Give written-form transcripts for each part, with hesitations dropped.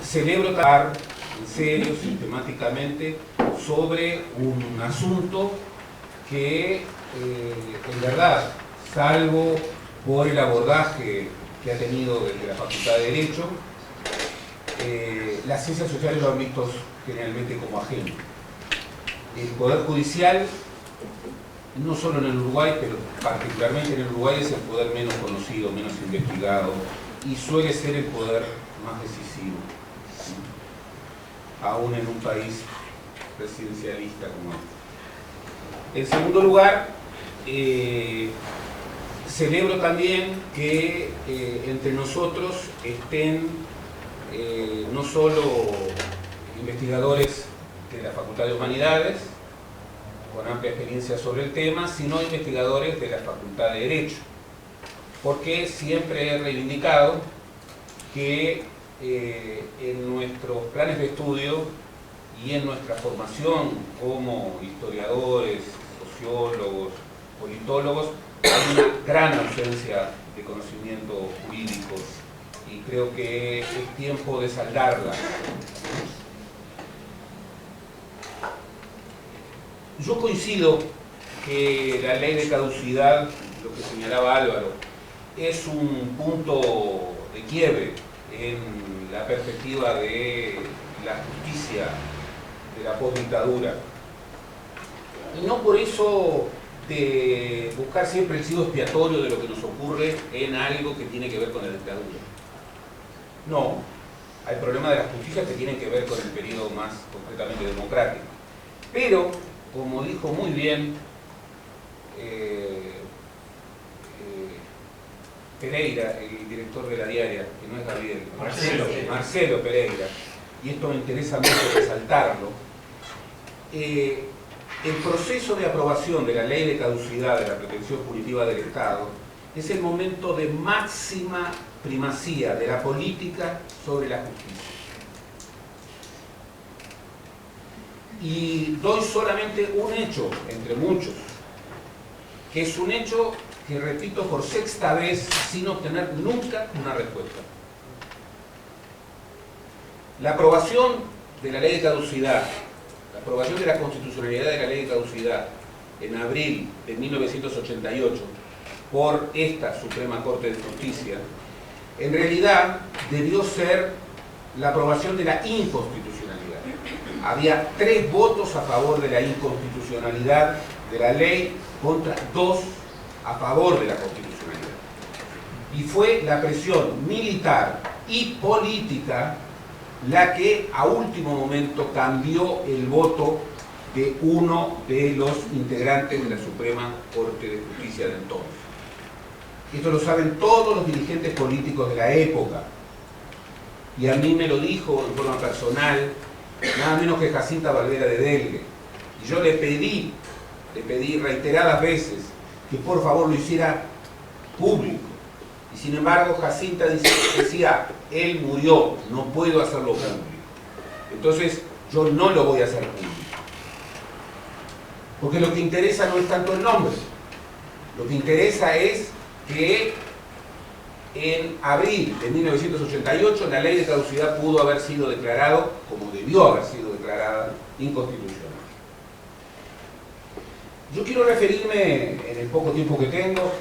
celebro trabajar en serio, sistemáticamente, sobre un asunto que, en verdad, salvo por el abordaje que ha tenido desde la Facultad de Derecho, las ciencias sociales lo han visto generalmente como ajeno. El Poder Judicial, no solo en el Uruguay, pero particularmente en el Uruguay, es el poder menos conocido, menos investigado, y suele ser el poder más decisivo, aún en un país presidencialista como este. En segundo lugar, celebro también que entre nosotros estén no solo investigadores de la Facultad de Humanidades, con amplia experiencia sobre el tema, sino investigadores de la Facultad de Derecho, porque siempre he reivindicado que en nuestros planes de estudio y en nuestra formación como historiadores, sociólogos, politólogos, hay una gran ausencia de conocimiento jurídico y creo que es tiempo de saldarla. Yo coincido que la ley de caducidad, lo que señalaba Álvaro, es un punto de quiebre en la perspectiva de la justicia de la postdictadura. Y no por eso de buscar siempre el chivo expiatorio de lo que nos ocurre en algo que tiene que ver con la dictadura. No, hay problemas de la justicia que tienen que ver con el periodo más concretamente democrático. Pero, como dijo muy bien Pereira, el director de la diaria, que no es Gabriel, Marcelo Pereira, y esto me interesa mucho resaltarlo, el proceso de aprobación de la ley de caducidad de la pretensión punitiva del Estado es el momento de máxima primacía de la política sobre la justicia. Y doy solamente un hecho, entre muchos, que es un hecho que repito por sexta vez sin obtener nunca una respuesta. La aprobación de la ley de caducidad, la aprobación de la constitucionalidad de la ley de caducidad en abril de 1988 por esta Suprema Corte de Justicia, en realidad debió ser la aprobación de la inconstitucionalidad. Había 3 votos a favor de la inconstitucionalidad de la ley contra 2 a favor de la constitucionalidad. Y fue la presión militar y política la que a último momento cambió el voto de uno de los integrantes de la Suprema Corte de Justicia de entonces. Esto lo saben todos los dirigentes políticos de la época. Y a mí me lo dijo en forma personal nada menos que Jacinta Valvera de Delgue. Y yo le pedí reiteradas veces que por favor lo hiciera público. Y sin embargo Jacinta decía, él murió, no puedo hacerlo público. Entonces yo no lo voy a hacer público. Porque lo que interesa no es tanto el nombre. Lo que interesa es que en abril de 1988 la ley de caducidad pudo haber sido declarado, como debió haber sido declarada, inconstitucional. Yo quiero referirme, en el poco tiempo que tengo,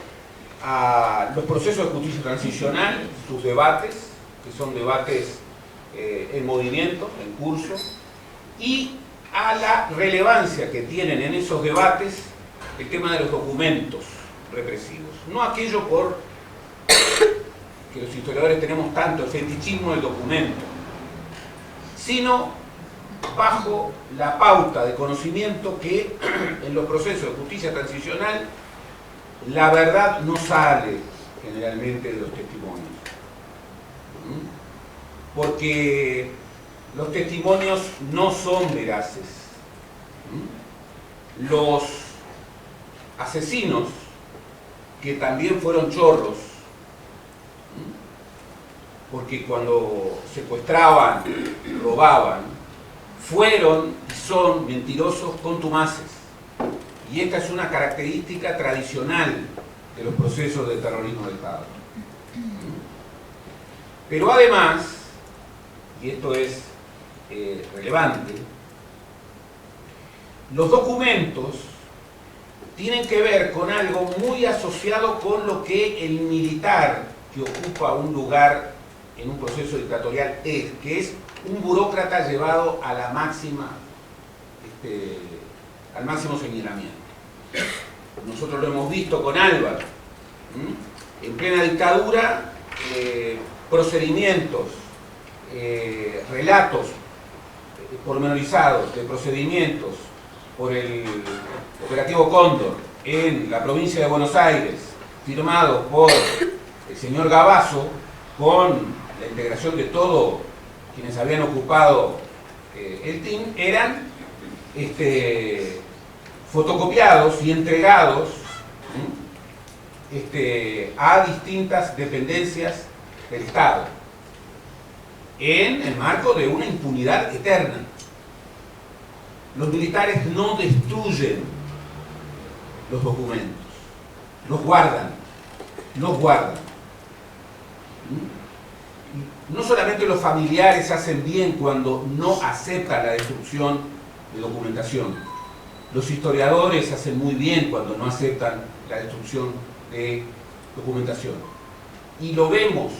a los procesos de justicia transicional, sus debates, que son debates en movimiento, en curso, y a la relevancia que tienen en esos debates el tema de los documentos represivos. No aquello por que los historiadores tenemos tanto el fetichismo del documento, sino bajo la pauta de conocimiento que en los procesos de justicia transicional la verdad no sale generalmente de los testimonios. Porque los testimonios no son veraces. Los asesinos, que también fueron chorros, porque cuando secuestraban, robaban, fueron y son mentirosos contumaces. Y esta es una característica tradicional de los procesos de terrorismo de Estado. Pero además, y y esto es relevante, los documentos tienen que ver con algo muy asociado con lo que el militar que ocupa un lugar en un proceso dictatorial es, que es un burócrata llevado a la máxima, al máximo señalamiento. Nosotros lo hemos visto con Álvaro. En plena dictadura, procedimientos, relatos pormenorizados de procedimientos por el operativo Cóndor en la provincia de Buenos Aires, firmado por el señor Gavazo, con la integración de todos quienes habían ocupado el TIM, eran fotocopiados y entregados a distintas dependencias del Estado, en el marco de una impunidad eterna. Los militares no destruyen los documentos, los guardan. No solamente los familiares hacen bien cuando no aceptan la destrucción de documentación, los historiadores hacen muy bien cuando no aceptan la destrucción de documentación. Y lo vemos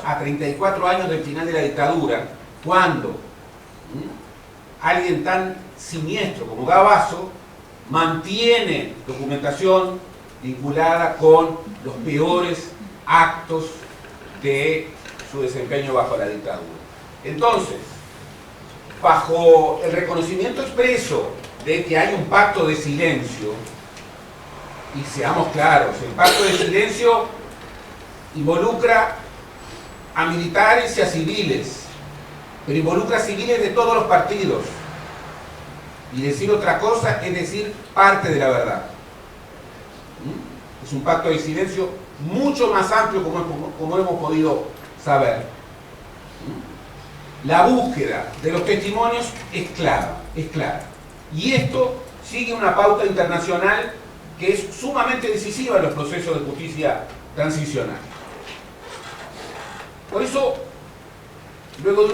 a 34 años del final de la dictadura, cuando alguien tan siniestro como Gavazo mantiene documentación vinculada con los peores actos de su desempeño bajo la dictadura. Entonces, bajo el reconocimiento expreso de que hay un pacto de silencio, y seamos claros, el pacto de silencio involucra a militares y a civiles, pero involucra a civiles de todos los partidos. Y decir otra cosa es decir parte de la verdad. Es un pacto de silencio mucho más amplio, como hemos podido saber. La búsqueda de los testimonios es clara. Y esto sigue una pauta internacional que es sumamente decisiva en los procesos de justicia transicional. Por eso, luego de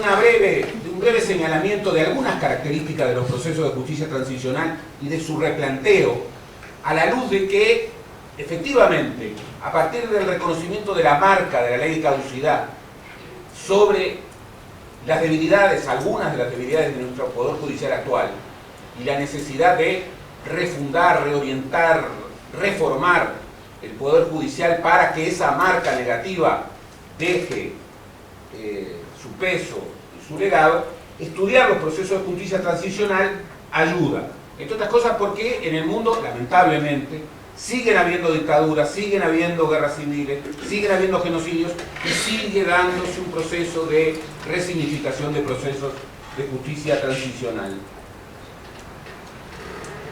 un breve señalamiento de algunas características de los procesos de justicia transicional y de su replanteo, a la luz de que, efectivamente, a partir del reconocimiento de la marca de la ley de caducidad sobre las debilidades, algunas de las debilidades de nuestro Poder Judicial actual, y la necesidad de refundar, reorientar, reformar el Poder Judicial para que esa marca negativa deje su peso y su legado, estudiar los procesos de justicia transicional ayuda. Entre otras cosas porque en el mundo, lamentablemente, siguen habiendo dictaduras, siguen habiendo guerras civiles, siguen habiendo genocidios y sigue dándose un proceso de resignificación de procesos de justicia transicional.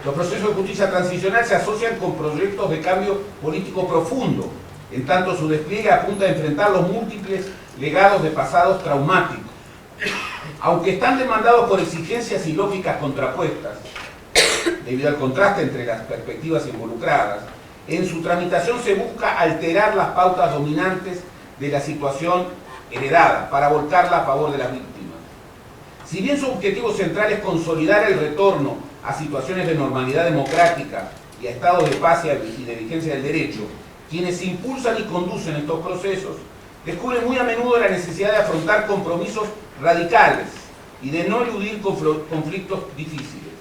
Los procesos de justicia transicional se asocian con proyectos de cambio político profundo, en tanto su despliegue apunta a enfrentar los múltiples legados de pasados traumáticos. Aunque están demandados por exigencias y lógicas contrapuestas, debido al contraste entre las perspectivas involucradas, en su tramitación se busca alterar las pautas dominantes de la situación heredada para volcarla a favor de las víctimas. Si bien su objetivo central es consolidar el retorno a situaciones de normalidad democrática y a estados de paz y de vigencia del derecho, quienes impulsan y conducen estos procesos descubren muy a menudo la necesidad de afrontar compromisos radicales y de no eludir conflictos difíciles.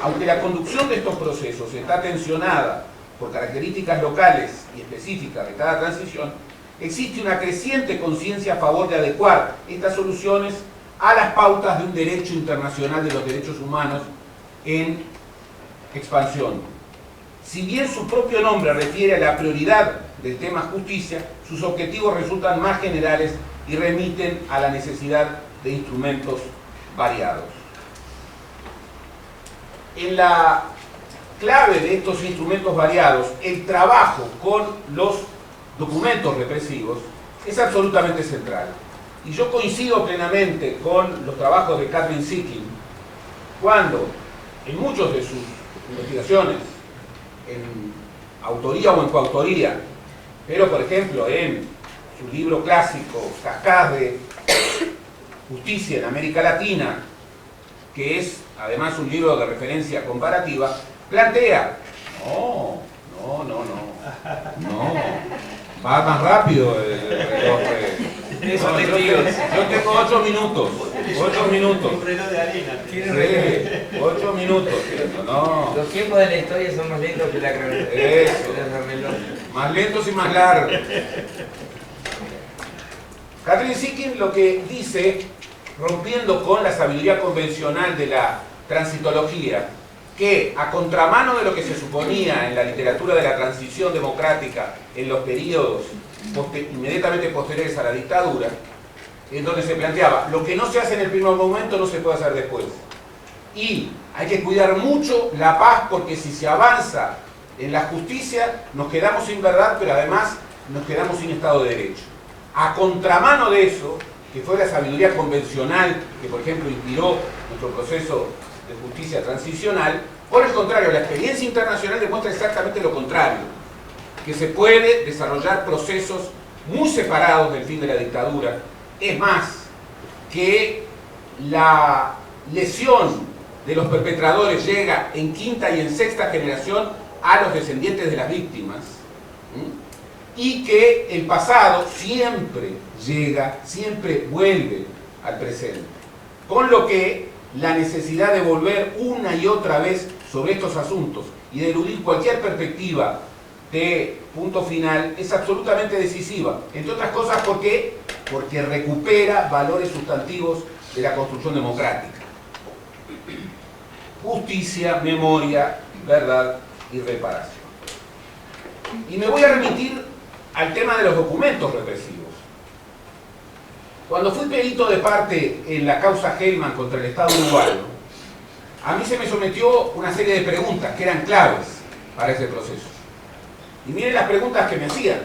Aunque la conducción de estos procesos está tensionada por características locales y específicas de cada transición, existe una creciente conciencia a favor de adecuar estas soluciones a las pautas de un derecho internacional de los derechos humanos en expansión. Si bien su propio nombre refiere a la prioridad del tema justicia, sus objetivos resultan más generales y remiten a la necesidad de instrumentos variados. En la clave de estos instrumentos variados, el trabajo con los documentos represivos es absolutamente central. Y yo coincido plenamente con los trabajos de Kathryn Sickin, cuando en muchas de sus investigaciones, en autoría o en coautoría, pero por ejemplo en su libro clásico Cascade, Justicia en América Latina, que es además un libro de referencia comparativa, plantea, no, va más rápido el reloj. Esos testigos. Yo tengo 8 minutos. 8 minutos. Un reloj de arena. Sí, 8 minutos. No. Los tiempos de la historia son más lentos que la Eso. reloj. Más lentos y más largos. Catherine Sitkin lo que dice, rompiendo con la sabiduría convencional de la transitología, que a contramano de lo que se suponía en la literatura de la transición democrática en los periodos inmediatamente posteriores a la dictadura, en donde se planteaba, lo que no se hace en el primer momento no se puede hacer después. Y hay que cuidar mucho la paz, porque si se avanza en la justicia, nos quedamos sin verdad, pero además nos quedamos sin Estado de Derecho. A contramano de eso, que fue la sabiduría convencional que, por ejemplo, inspiró nuestro proceso de justicia transicional, por el contrario, la experiencia internacional demuestra exactamente lo contrario, que se puede desarrollar procesos muy separados del fin de la dictadura. Es más, que la lesión de los perpetradores llega en quinta y en sexta generación a los descendientes de las víctimas, y que el pasado siempre llega, siempre vuelve al presente. Con lo que la necesidad de volver una y otra vez sobre estos asuntos y de eludir cualquier perspectiva de punto final es absolutamente decisiva, entre otras cosas porque recupera valores sustantivos de la construcción democrática: justicia, memoria, verdad y reparación. Y me voy a remitir al tema de los documentos represivos. Cuando fui perito de parte en la causa Hellman contra el Estado uruguayo, a mí se me sometió una serie de preguntas que eran claves para ese proceso. Y miren las preguntas que me hacían.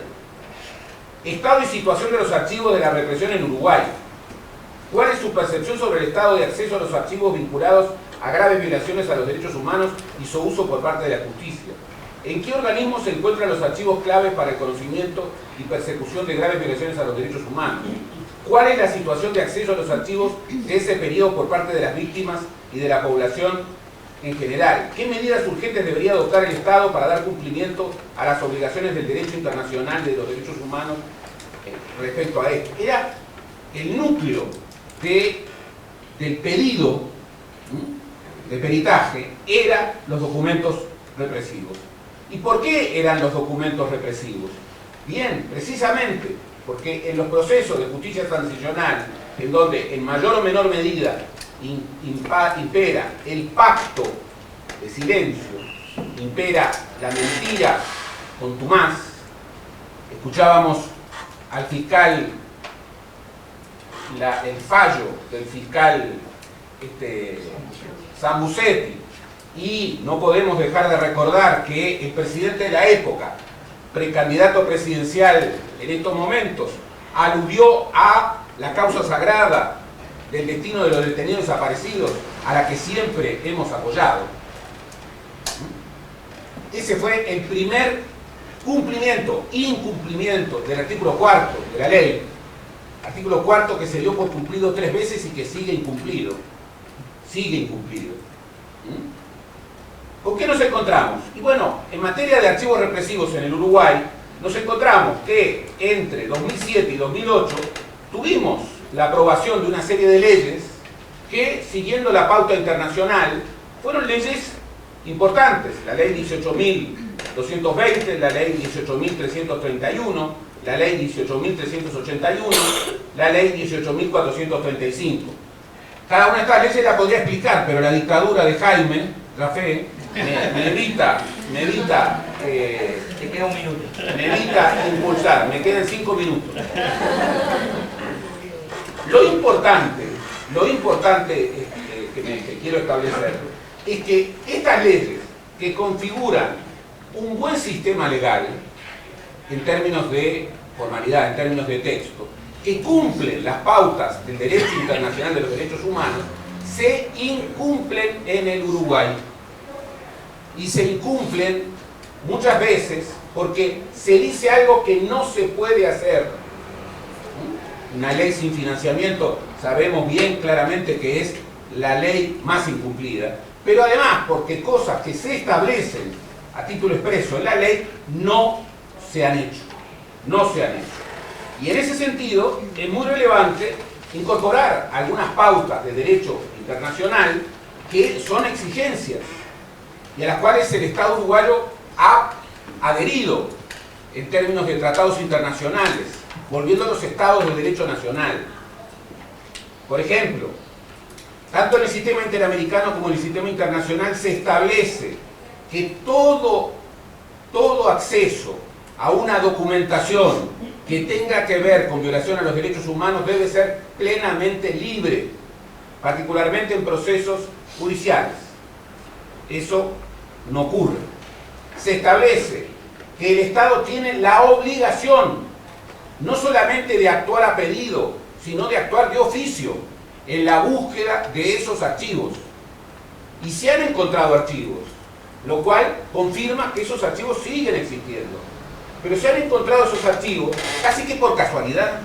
Estado y situación de los archivos de la represión en Uruguay. ¿Cuál es su percepción sobre el estado de acceso a los archivos vinculados a graves violaciones a los derechos humanos y su uso por parte de la justicia? ¿En qué organismos se encuentran los archivos claves para el conocimiento y persecución de graves violaciones a los derechos humanos? ¿Cuál es la situación de acceso a los archivos de ese periodo por parte de las víctimas y de la población en general? ¿Qué medidas urgentes debería adoptar el Estado para dar cumplimiento a las obligaciones del derecho internacional de los derechos humanos respecto a esto? Era el núcleo del pedido de peritaje, eran los documentos represivos. ¿Y por qué eran los documentos represivos? Bien, precisamente porque en los procesos de justicia transicional, en donde en mayor o menor medida impera el pacto de silencio, impera la mentira contumaz, escuchábamos al fiscal, el fallo del fiscal Sambucetti, y no podemos dejar de recordar que el presidente de la época, precandidato presidencial en estos momentos, aludió a la causa sagrada del destino de los detenidos desaparecidos, a la que siempre hemos apoyado. Ese fue el primer incumplimiento del artículo 4 de la ley, artículo 4 que se dio por cumplido 3 veces y que sigue incumplido. ¿Con qué nos encontramos? Y bueno, en materia de archivos represivos en el Uruguay, nos encontramos que entre 2007 y 2008 tuvimos la aprobación de una serie de leyes que, siguiendo la pauta internacional, fueron leyes importantes. La ley 18.220, la ley 18.331, la ley 18.381, la ley 18.435. Cada una de estas leyes la podría explicar, pero la dictadura de Jaime Rafé me evita Te queda un minuto. me evita impulsar, me quedan 5 minutos. Lo importante que quiero establecer es que estas leyes que configuran un buen sistema legal en términos de formalidad, en términos de texto, que cumplen las pautas del derecho internacional de los derechos humanos, se incumplen en el Uruguay. Y se incumplen muchas veces porque se dice algo que no se puede hacer. Una ley sin financiamiento sabemos bien claramente que es la ley más incumplida, pero además porque cosas que se establecen a título expreso en la ley no se han hecho. No se han hecho. Y en ese sentido es muy relevante incorporar algunas pautas de derecho internacional que son exigencias y a las cuales el Estado uruguayo ha adherido en términos de tratados internacionales, volviendo a los estados de derecho nacional. Por ejemplo, tanto en el sistema interamericano como en el sistema internacional se establece que todo acceso a una documentación que tenga que ver con violación a los derechos humanos debe ser plenamente libre, particularmente en procesos judiciales. Eso no ocurre. Se establece que el Estado tiene la obligación no solamente de actuar a pedido, sino de actuar de oficio en la búsqueda de esos archivos. Y se han encontrado archivos, lo cual confirma que esos archivos siguen existiendo. Pero se han encontrado esos archivos casi que por casualidad.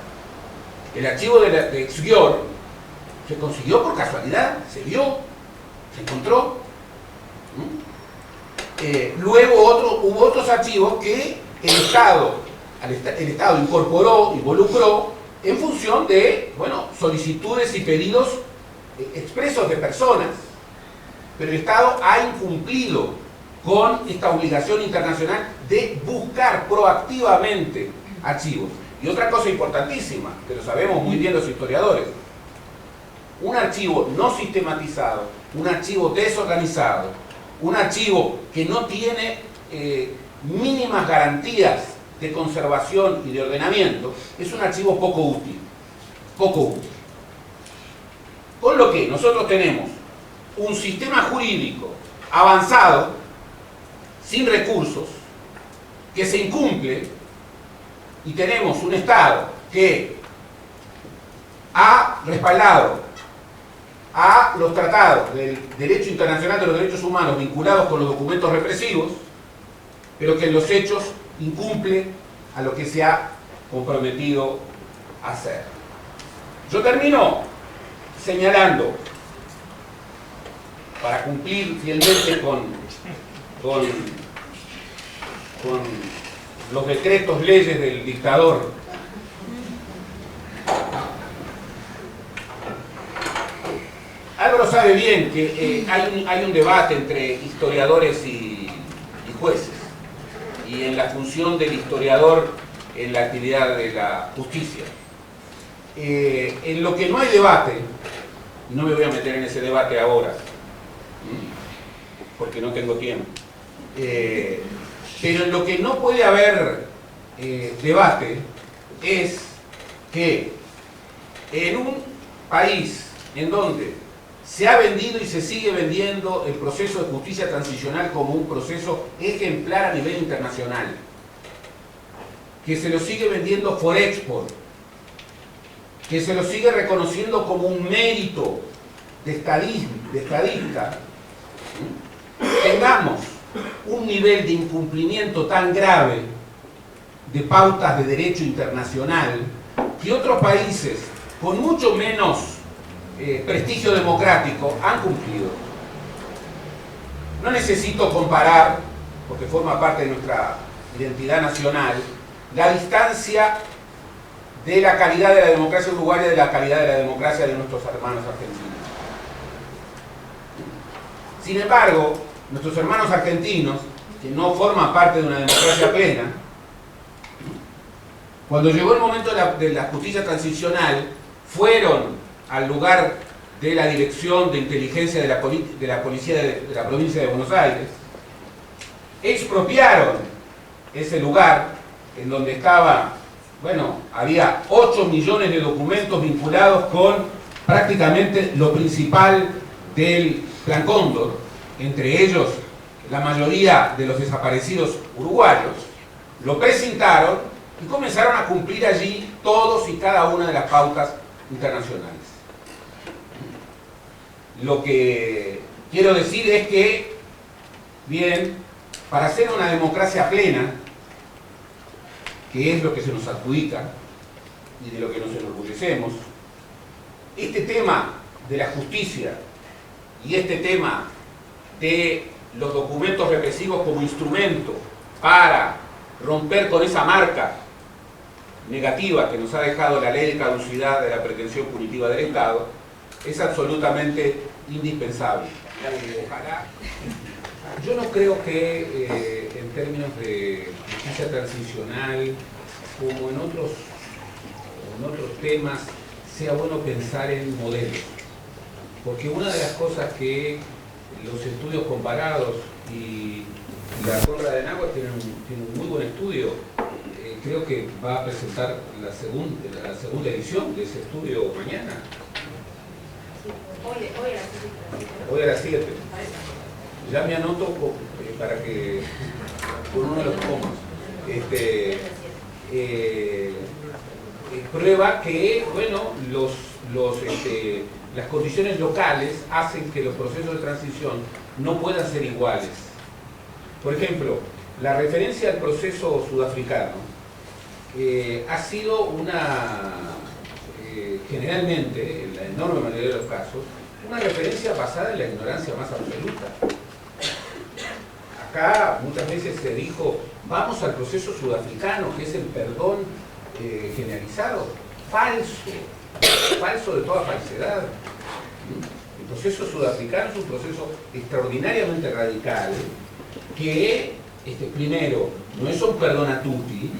El archivo de Xgior se consiguió por casualidad, se vio, se encontró. Luego hubo otros archivos que el Estado involucró en función de, bueno, solicitudes y pedidos expresos de personas. Pero el Estado ha incumplido con esta obligación internacional de buscar proactivamente archivos. Y otra cosa importantísima, que lo sabemos muy bien los historiadores, un archivo no sistematizado, un archivo desorganizado, un archivo que no tiene mínimas garantías de conservación y de ordenamiento, es un archivo poco útil. Poco útil. Con lo que nosotros tenemos un sistema jurídico avanzado, sin recursos, que se incumple, y tenemos un Estado que ha respaldado a los tratados del derecho internacional de los derechos humanos vinculados con los documentos represivos, pero que en los hechos incumple a lo que se ha comprometido a hacer. Yo termino señalando, para cumplir fielmente con los decretos, leyes del dictador, Álvaro sabe bien que hay un debate entre historiadores y jueces, y en la función del historiador en la actividad de la justicia. En lo que no hay debate, y no me voy a meter en ese debate ahora, porque no tengo tiempo, pero en lo que no puede haber debate es que en un país en donde se ha vendido y se sigue vendiendo el proceso de justicia transicional como un proceso ejemplar a nivel internacional, que se lo sigue vendiendo for export, que se lo sigue reconociendo como un mérito de estadista, tengamos un nivel de incumplimiento tan grave de pautas de derecho internacional que otros países con mucho menos prestigio democrático han cumplido. No necesito comparar, porque forma parte de nuestra identidad nacional, la distancia de la calidad de la democracia uruguaya de la calidad de la democracia de nuestros hermanos argentinos. Sin embargo, nuestros hermanos argentinos, que no forman parte de una democracia plena, cuando llegó el momento de la justicia transicional, fueron al lugar de la Dirección de Inteligencia de la Policía de la Provincia de Buenos Aires, expropiaron ese lugar en donde estaba, bueno, había 8 millones de documentos vinculados con prácticamente lo principal del Plan Cóndor, entre ellos la mayoría de los desaparecidos uruguayos. Lo presentaron y comenzaron a cumplir allí todos y cada una de las pautas internacionales. Lo que quiero decir es que, bien, para ser una democracia plena, que es lo que se nos adjudica, y de lo que nos enorgullecemos, este tema de la justicia y este tema de los documentos represivos como instrumento para romper con esa marca negativa que nos ha dejado la ley de caducidad de la pretensión punitiva del Estado, es absolutamente indispensable. Ojalá. Yo no creo que en términos de justicia transicional, como en otros temas, sea bueno pensar en modelos. Porque una de las cosas que los estudios comparados y la Conrad de Adenauer tiene un muy buen estudio, creo que va a presentar la segunda edición de ese estudio mañana. Hoy a las 7. Ya me anoto para que con uno de los comas. Prueba que, bueno, las condiciones locales hacen que los procesos de transición no puedan ser iguales. Por ejemplo, la referencia al proceso sudafricano ha sido generalmente, en la enorme mayoría de los casos, una referencia basada en la ignorancia más absoluta. Acá muchas veces se dijo, vamos al proceso sudafricano, que es el perdón generalizado. Falso de toda falsedad. El proceso sudafricano es un proceso extraordinariamente radical que, primero, no es un perdón a tutti.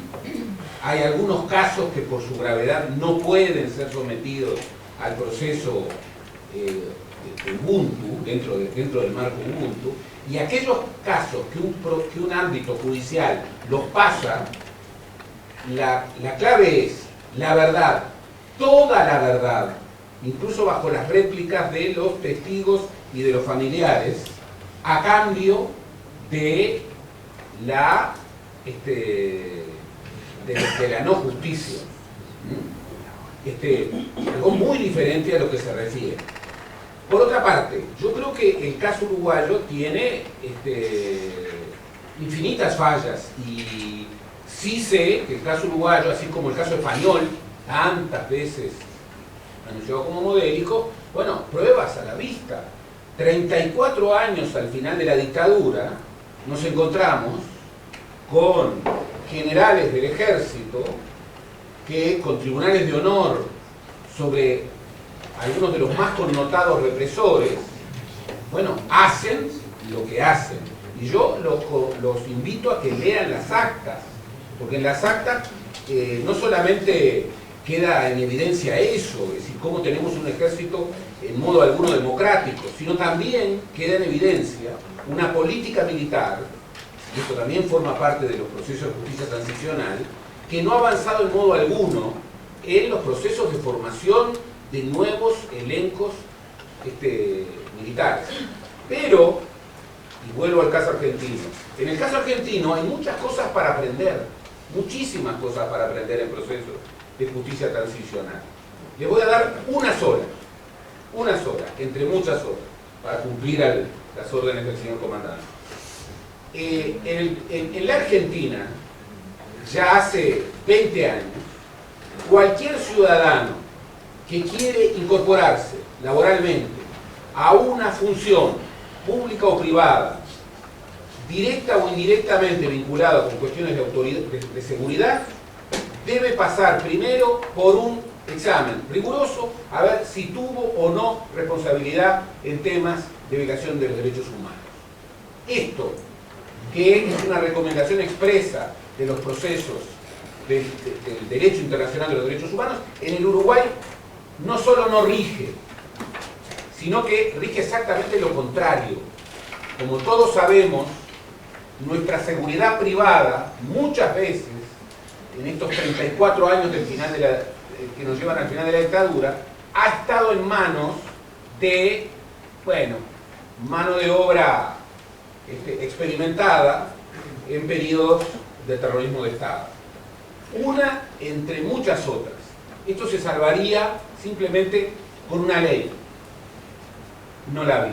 Hay algunos casos que por su gravedad no pueden ser sometidos al proceso Ubuntu, dentro del marco Ubuntu, y aquellos casos que un ámbito judicial los pasa, la clave es la verdad, toda la verdad, incluso bajo las réplicas de los testigos y de los familiares, a cambio de la no justicia. Algo muy diferente a lo que se refiere. Por otra parte, yo creo que el caso uruguayo tiene infinitas fallas, y sí sé que el caso uruguayo, así como el caso español, tantas veces anunciado como modélico, bueno, pruebas a la vista. 34 años al final de la dictadura, nos encontramos con generales del ejército que, con tribunales de honor sobre algunos de los más connotados represores, bueno, hacen lo que hacen. Y yo los invito a que lean las actas, porque en las actas no solamente queda en evidencia eso, es decir, cómo tenemos un ejército en modo alguno democrático, sino también queda en evidencia una política militar, y esto también forma parte de los procesos de justicia transicional, que no ha avanzado en modo alguno en los procesos de formación de nuevos elencos militares. Pero, y vuelvo al caso argentino, en el caso argentino hay muchas cosas para aprender, muchísimas cosas para aprender en procesos de justicia transicional. Les voy a dar una sola, entre muchas otras, para cumplir las órdenes del señor comandante. En la Argentina, ya hace 20 años, cualquier ciudadano que quiere incorporarse laboralmente a una función pública o privada, directa o indirectamente vinculada con cuestiones de seguridad, debe pasar primero por un examen riguroso a ver si tuvo o no responsabilidad en temas de violación de los derechos humanos. Esto, que es una recomendación expresa de los procesos del derecho internacional de los derechos humanos, en el Uruguay no solo no rige, sino que rige exactamente lo contrario. Como todos sabemos, nuestra seguridad privada, muchas veces, en estos 34 años que nos llevan al final de la dictadura, ha estado en manos de, mano de obra experimentada en periodos de terrorismo de Estado. Una entre muchas otras. Esto se salvaría simplemente con una ley. No la vi.